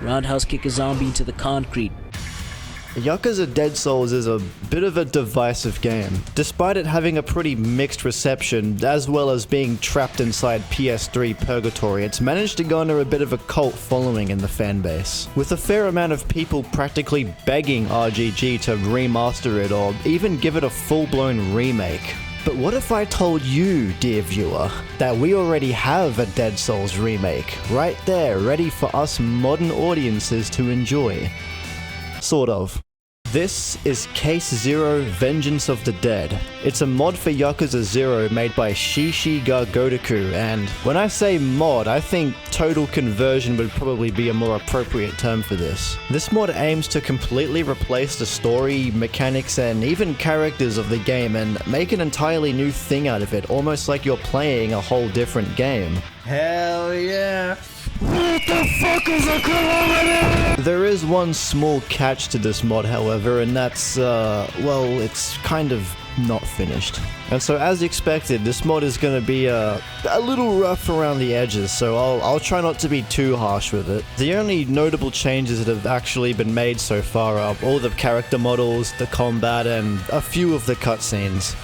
roundhouse kick a zombie into the concrete. Yakuza Dead Souls is a bit of a divisive game. Despite it having a pretty mixed reception, as well as being trapped inside PS3 purgatory, it's managed to garner a bit of a cult following in the fanbase, with a fair amount of people practically begging RGG to remaster it or even give it a full-blown remake. But what if I told you, dear viewer, that we already have a Dead Souls remake, right there, ready for us modern audiences to enjoy? Sort of. This is Case Zero Vengeance of the Dead. It's a mod for Yakuza 0 made by Shishi ga Gotoku, and when I say mod, I think total conversion would probably be a more appropriate term for this. This mod aims to completely replace the story, mechanics, and even characters of the game and make an entirely new thing out of it, almost like you're playing a whole different game. Hell yeah! What the fuck is a Kiwami? There is one small catch to this mod, however, and that's, well, it's kind of not finished. And so, as expected, this mod is going to be a little rough around the edges, so I'll try not to be too harsh with it. The only notable changes that have actually been made so far are all the character models, the combat, and a few of the cutscenes.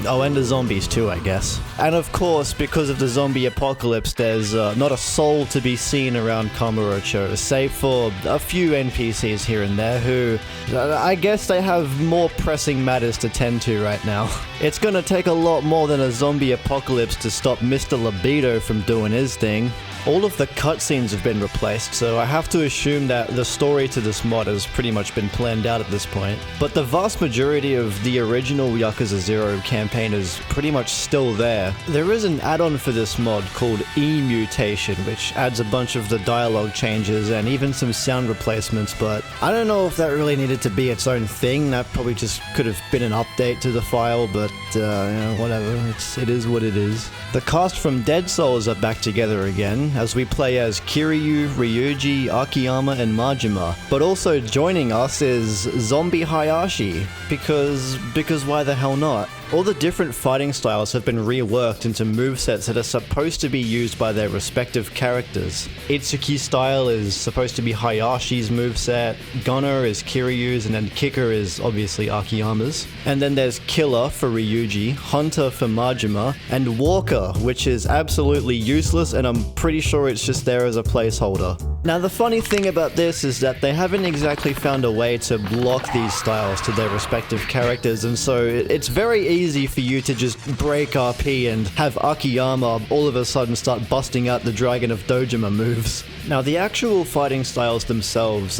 Oh, and the zombies too, I guess. And of course, because of the zombie apocalypse, there's not a soul to be seen around Kamurocho, save for a few NPCs here and there who, I guess they have more pressing matters to tend to right now. It's gonna take a lot more than a zombie apocalypse to stop Mr. Libido from doing his thing. All of the cutscenes have been replaced, so I have to assume that the story to this mod has pretty much been planned out at this point. But the vast majority of the original Yakuza 0 campaign is pretty much still there. There is an add-on for this mod called E-Mutation, which adds a bunch of the dialogue changes and even some sound replacements, but I don't know if that really needed to be its own thing. That probably just could have been an update to the file, but you know, whatever. It is what it is. The cast from Dead Souls are back together again, as we play as Kiryu, Ryuji, Akiyama, and Majima. But also joining us is Zombie Hayashi, because why the hell not? All the different fighting styles have been reworked into movesets that are supposed to be used by their respective characters. Itsuki's style is supposed to be Hayashi's moveset, Gunner is Kiryu's, and then Kicker is obviously Akiyama's. And then there's Killer for Ryuji, Hunter for Majima, and Walker, which is absolutely useless and I'm pretty sure it's just there as a placeholder. Now the funny thing about this is that they haven't exactly found a way to block these styles to their respective characters, and so it's very easy for you to just break RP and have Akiyama all of a sudden start busting out the Dragon of Dojima moves. Now the actual fighting styles themselves,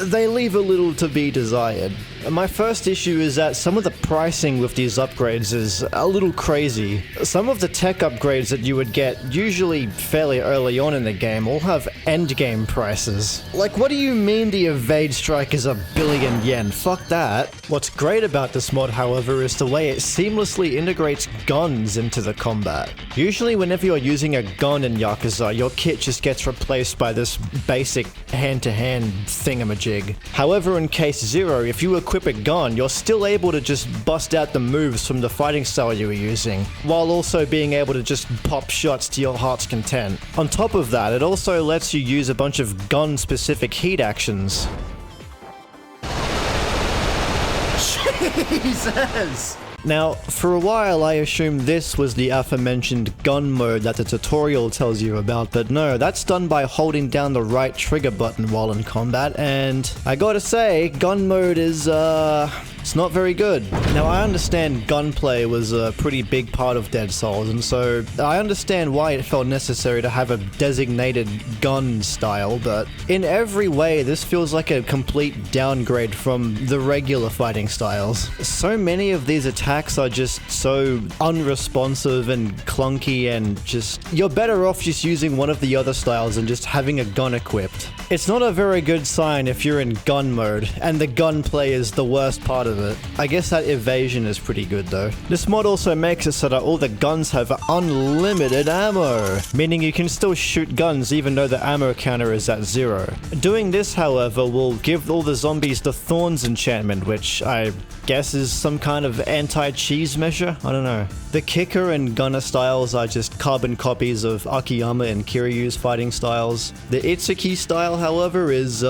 they leave a little to be desired. My first issue is that some of the pricing with these upgrades is a little crazy. Some of the tech upgrades that you would get, usually fairly early on in the game, all have endgame prices. Like, what do you mean the evade strike is 1 billion yen? Fuck that. What's great about this mod, however, is the way it seamlessly integrates guns into the combat. Usually whenever you're using a gun in Yakuza, your kit just gets replaced by this basic hand-to-hand thingamajig. However, in Case Zero, if you equip a gun, you're still able to just bust out the moves from the fighting style you were using, while also being able to just pop shots to your heart's content. On top of that, it also lets you use a bunch of gun-specific heat actions. Jesus! Now, for a while I assumed this was the aforementioned gun mode that the tutorial tells you about, but no, that's done by holding down the right trigger button while in combat, and I gotta say, gun mode is, it's not very good. Now, I understand gunplay was a pretty big part of Dead Souls, and so I understand why it felt necessary to have a designated gun style, but in every way, this feels like a complete downgrade from the regular fighting styles. So many of these attacks are just so unresponsive and clunky, and just, you're better off just using one of the other styles and just having a gun equipped. It's not a very good sign if you're in gun mode, and the gunplay is the worst part of it. I guess that evasion is pretty good though. This mod also makes it so that all the guns have unlimited ammo, meaning you can still shoot guns even though the ammo counter is at 0. Doing this, however, will give all the zombies the Thorns enchantment, which I guess is some kind of anti anti-cheese measure? I don't know. The kicker and gunner styles are just carbon copies of Akiyama and Kiryu's fighting styles. The Itsuki style, however, is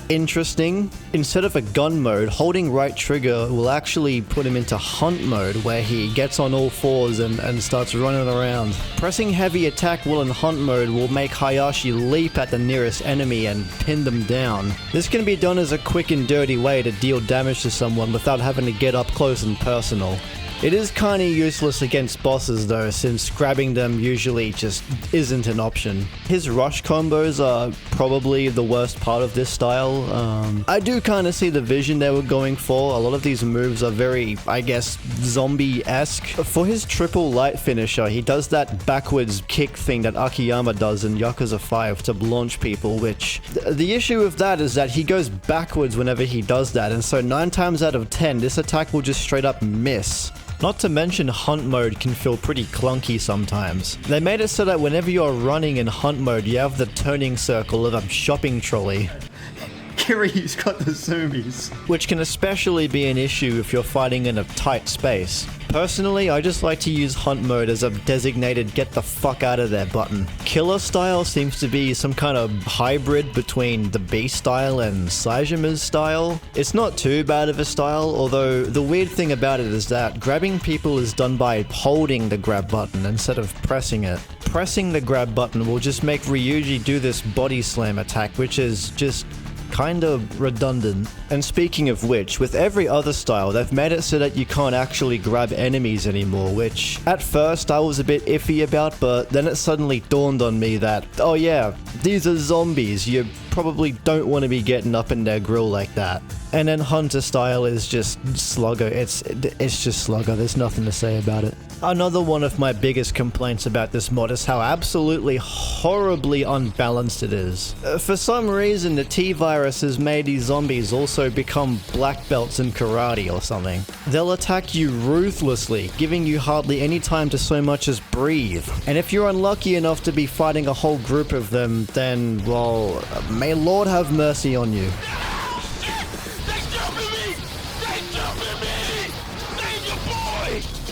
interesting. Instead of a gun mode, holding right trigger will actually put him into hunt mode, where he gets on all fours and starts running around. Pressing heavy attack while in hunt mode will make Hayashi leap at the nearest enemy and pin them down. This can be done as a quick and dirty way to deal damage to someone without having to get up close and personal. It is kinda useless against bosses though, since grabbing them usually just isn't an option. His rush combos are probably the worst part of this style. I do kinda see the vision they were going for. A lot of these moves are very, I guess, zombie-esque. For his triple light finisher, he does that backwards kick thing that Akiyama does in Yakuza 5 to launch people, which... The issue with that is that he goes backwards whenever he does that, and so 9 times out of 10, this attack will just straight up miss. Not to mention hunt mode can feel pretty clunky sometimes. They made it so that whenever you're running in hunt mode, you have the turning circle of a shopping trolley. Kiryu's got the zoomies. Which can especially be an issue if you're fighting in a tight space. Personally, I just like to use hunt mode as a designated get the fuck out of there button. Killer style seems to be some kind of hybrid between the Beast style and Saijima's style. It's not too bad of a style, although the weird thing about it is that grabbing people is done by holding the grab button instead of pressing it. Pressing the grab button will just make Ryuji do this body slam attack, which is just kind of redundant. And speaking of which, with every other style, they've made it so that you can't actually grab enemies anymore, which at first I was a bit iffy about, but then it suddenly dawned on me that, oh yeah, these are zombies, you probably don't want to be getting up in their grill like that. And then Hunter style is just slugger, it's just slugger, there's nothing to say about it. Another one of my biggest complaints about this mod is how absolutely horribly unbalanced it is. For some reason, the T-Virus has made these zombies also become black belts in karate or something. They'll attack you ruthlessly, giving you hardly any time to so much as breathe. And if you're unlucky enough to be fighting a whole group of them, then, well, may Lord have mercy on you.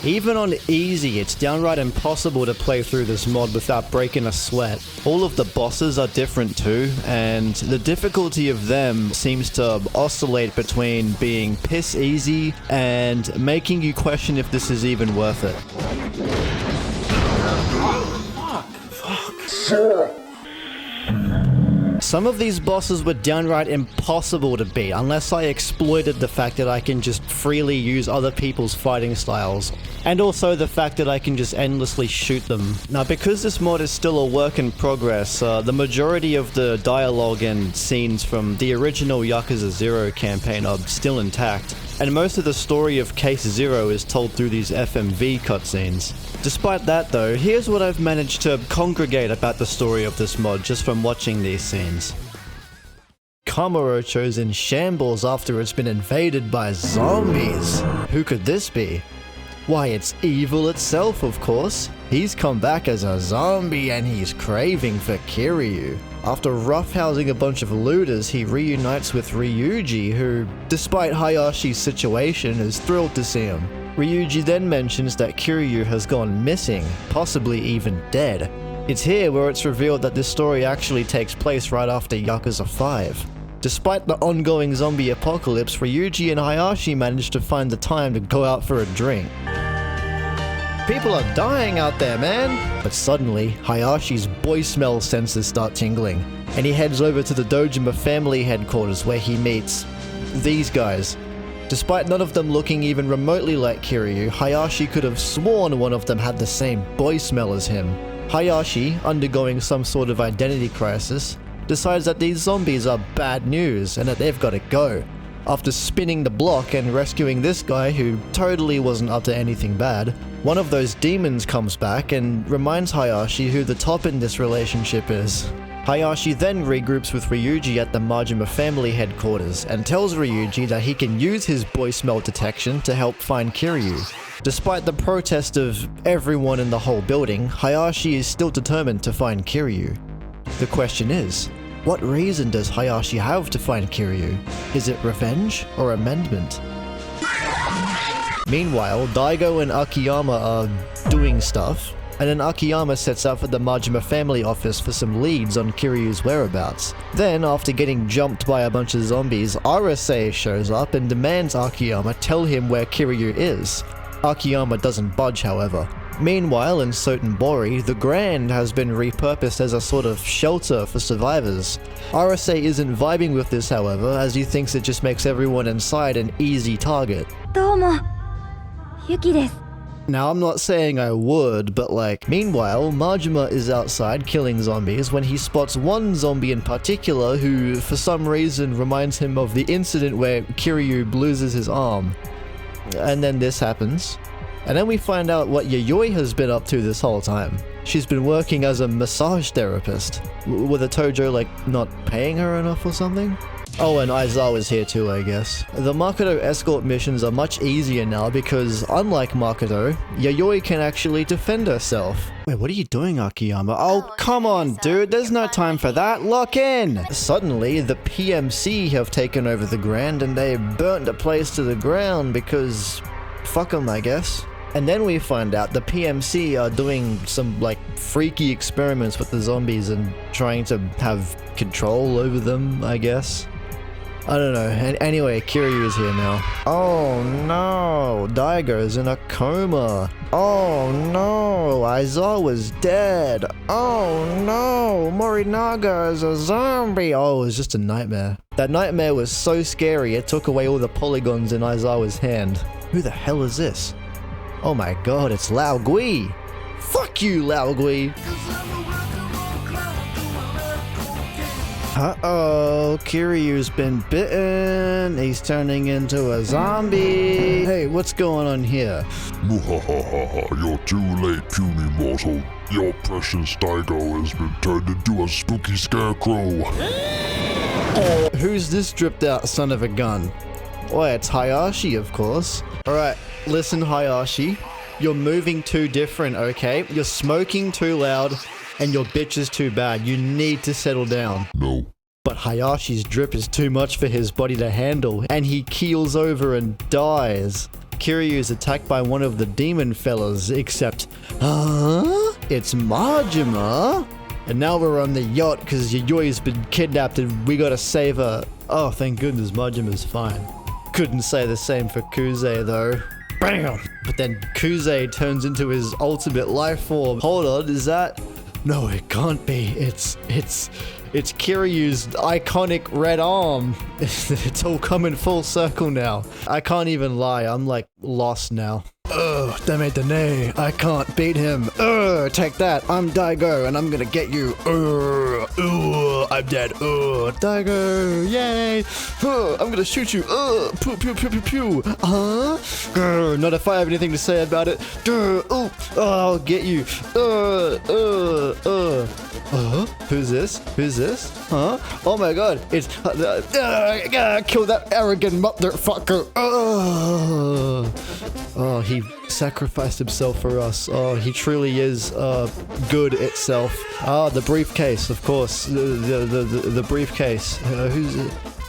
Even on easy, it's downright impossible to play through this mod without breaking a sweat. All of the bosses are different too, and the difficulty of them seems to oscillate between being piss easy and making you question if this is even worth it. Some of these bosses were downright impossible to beat unless I exploited the fact that I can just freely use other people's fighting styles, and also the fact that I can just endlessly shoot them. Now, because this mod is still a work in progress, the majority of the dialogue and scenes from the original Yakuza 0 campaign are still intact, and most of the story of Case Zero is told through these FMV cutscenes. Despite that though, here's what I've managed to congregate about the story of this mod just from watching these scenes. Kamurocho's in shambles after it's been invaded by zombies. Who could this be? Why, it's evil itself, of course. He's come back as a zombie and he's craving for Kiryu. After roughhousing a bunch of looters, he reunites with Ryuji, who, despite Hayashi's situation, is thrilled to see him. Ryuji then mentions that Kiryu has gone missing, possibly even dead. It's here where it's revealed that this story actually takes place right after Yakuza 5. Despite the ongoing zombie apocalypse, Ryuji and Hayashi manage to find the time to go out for a drink. People are dying out there, man! But suddenly, Hayashi's boy smell sensors start tingling, and he heads over to the Dojima family headquarters where he meets these guys. Despite none of them looking even remotely like Kiryu, Hayashi could have sworn one of them had the same boy smell as him. Hayashi, undergoing some sort of identity crisis, decides that these zombies are bad news and that they've got to go. After spinning the block and rescuing this guy who totally wasn't up to anything bad, one of those demons comes back and reminds Hayashi who the top in this relationship is. Hayashi then regroups with Ryuji at the Majima family headquarters and tells Ryuji that he can use his boy smell detection to help find Kiryu. Despite the protest of everyone in the whole building, Hayashi is still determined to find Kiryu. The question is, what reason does Hayashi have to find Kiryu? Is it revenge or amendment? Meanwhile, Daigo and Akiyama are doing stuff, and then Akiyama sets out for the Majima family office for some leads on Kiryu's whereabouts. Then, after getting jumped by a bunch of zombies, Arase shows up and demands Akiyama tell him where Kiryu is. Akiyama doesn't budge, however. Meanwhile, in Sotenbori, the Grand has been repurposed as a sort of shelter for survivors. Arase isn't vibing with this, however, as he thinks it just makes everyone inside an easy target. どうも、ユキです。 Now, I'm not saying I would, but like, meanwhile, Majima is outside killing zombies when he spots one zombie in particular who, for some reason, reminds him of the incident where Kiryu loses his arm. And then this happens. And then we find out what Yayoi has been up to this whole time. She's been working as a massage therapist. With a Tojo, like, not paying her enough or something? Oh, and Aizawa's here too, I guess. The Makoto escort missions are much easier now because, unlike Makoto, Yayoi can actually defend herself. Wait, what are you doing, Akiyama? Oh, come on, dude, there's no time for that. Lock in! Suddenly, the PMC have taken over the Grand and they burnt the place to the ground because... fuck them, I guess. And then we find out the PMC are doing some, like, freaky experiments with the zombies and trying to have control over them, I guess. I don't know. Anyway, Kiryu is here now. Oh no, Daigo's in a coma. Oh no, Aizawa's dead. Oh no, Morinaga is a zombie. Oh, it was just a nightmare. That nightmare was so scary it took away all the polygons in Aizawa's hand. Who the hell is this? Oh my god, it's Lao Gui. Fuck you, Lao Gui. Uh-oh, Kiryu's been bitten. He's turning into a zombie. Hey, what's going on here? Muhahaha, you're too late, puny mortal. Your precious Daigo has been turned into a spooky scarecrow. Who's this dripped out son of a gun? Oh, it's Hayashi, of course. Alright, listen, Hayashi. You're moving too different, okay? You're smoking too loud, and your bitch is too bad. You need to settle down. No. But Hayashi's drip is too much for his body to handle, and he keels over and dies. Kiryu is attacked by one of the demon fellas, except... huh? It's Majima? And now we're on the yacht because Yayoi's been kidnapped and we gotta save her. Oh, thank goodness Majima's fine. Couldn't say the same for Kuze though. Bam! But then Kuze turns into his ultimate life form. Hold on, is that... No, it can't be. It's Kiryu's iconic red arm. It's all coming full circle now. I can't even lie, I'm like lost now. Ugh, Dame, I can't beat him. Ugh, take that. I'm Daigo and I'm gonna get you. I'm dead. Daigo, yay. I'm gonna shoot you. Pew, pew, pew, pew, pew. Not if I have anything to say about it. I'll get you. Who's this? Who's this? Huh? Oh my god, it's... kill that arrogant motherfucker. Oh, he sacrificed himself for us. Oh, he truly is good itself. Ah, the briefcase, of course. The briefcase.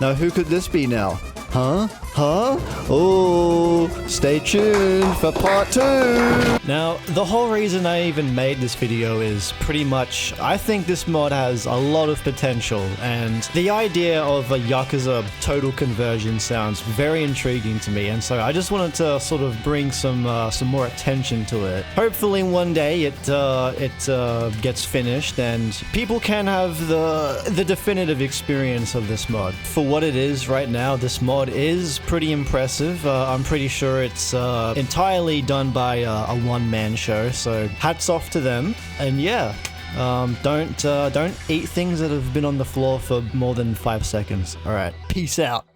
Now, who could this be now? Huh? Oh, stay tuned for part 2. Now, the whole reason I even made this video is pretty much, I think this mod has a lot of potential, and the idea of a Yakuza total conversion sounds very intriguing to me, and so I just wanted to sort of bring some more attention to it. Hopefully one day it gets finished and people can have the definitive experience of this mod. For what it is right now, this mod is pretty impressive. I'm pretty sure it's entirely done by a one-man show, so hats off to them. And yeah, don't eat things that have been on the floor for more than 5 seconds. All right, peace out.